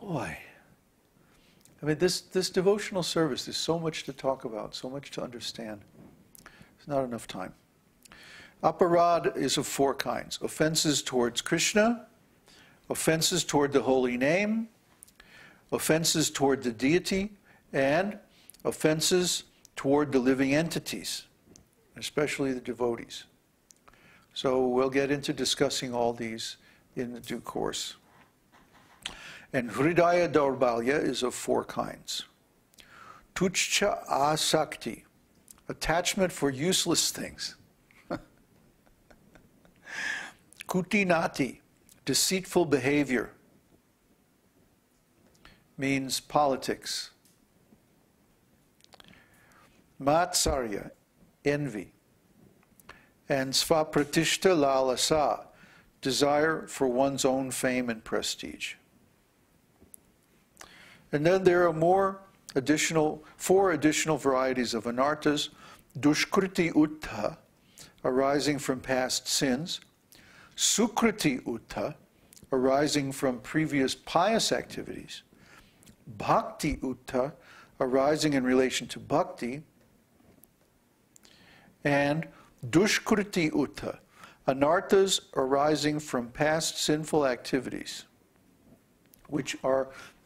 Boy. I mean, this devotional service, there's so much to talk about, so much to understand. There's not enough time. Aparad is of 4 kinds. Offenses towards Krishna, offenses toward the holy name, offenses toward the deity, and offenses toward the living entities, especially the devotees. So we'll get into discussing all these in the due course. And Hridaya Daurbalya is of 4 kinds. Tuchcha Asakti, attachment for useless things. Kutinati, deceitful behavior, means politics. Matsarya, envy. And Svapratishta Lalasa, desire for one's own fame and prestige. And then there are 4 additional varieties of anarthas. Dushkriti Uttha, arising from past sins. Sukriti Uttha, arising from previous pious activities. Bhakti Uttha, arising in relation to bhakti. And Dushkriti Uttha, anarthas arising from past sinful activities, which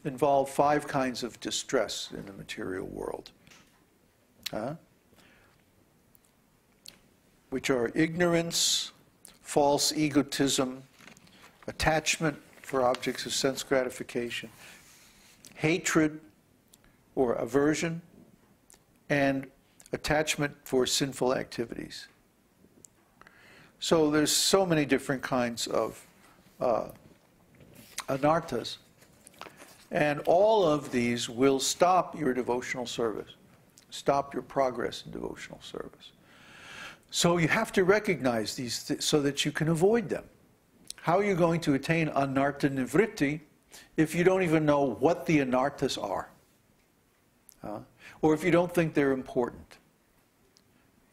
involve 5 kinds of distress in the material world. Which are ignorance, false egotism, attachment for objects of sense gratification, hatred or aversion, and attachment for sinful activities. So there's so many different kinds of anarthas. And all of these will stop your devotional service, stop your progress in devotional service. So you have to recognize these so that you can avoid them. How are you going to attain anartha nivritti if you don't even know what the anarthas are? Or if you don't think they're important?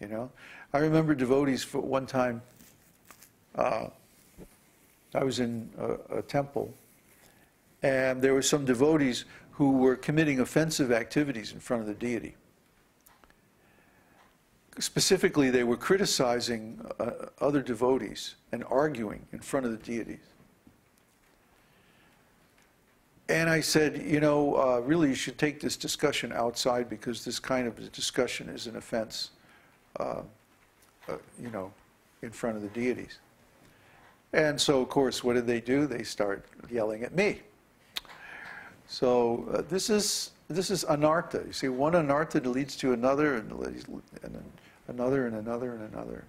You know, I remember devotees for one time, I was in a temple, and there were some devotees who were committing offensive activities in front of the deity. Specifically, they were criticizing other devotees and arguing in front of the deities. And I said, you know, really you should take this discussion outside, because this kind of discussion is an offense, you know, in front of the deities. And so, of course, what did they do? They start yelling at me. So this is anartha. You see, one anartha leads to another, and another, and another, and another.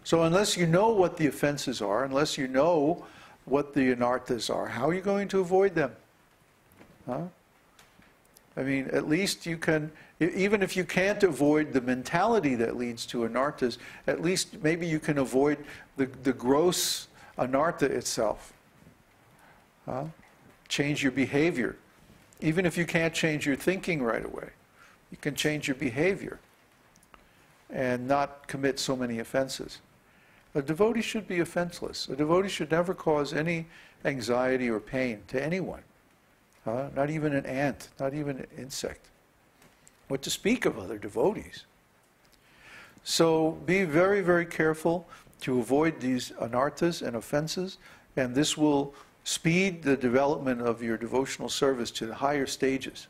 So unless you know what the offenses are, unless you know what the anarthas are, how are you going to avoid them? I mean, at least you can, even if you can't avoid the mentality that leads to anarthas, at least maybe you can avoid the gross anartha itself. Change your behavior. Even if you can't change your thinking right away, you can change your behavior and not commit so many offenses. A devotee should be offenseless. A devotee should never cause any anxiety or pain to anyone. Not even an ant, not even an insect. What to speak of other devotees? So be very, very careful to avoid these anarthas and offenses, and this will speed the development of your devotional service to the higher stages.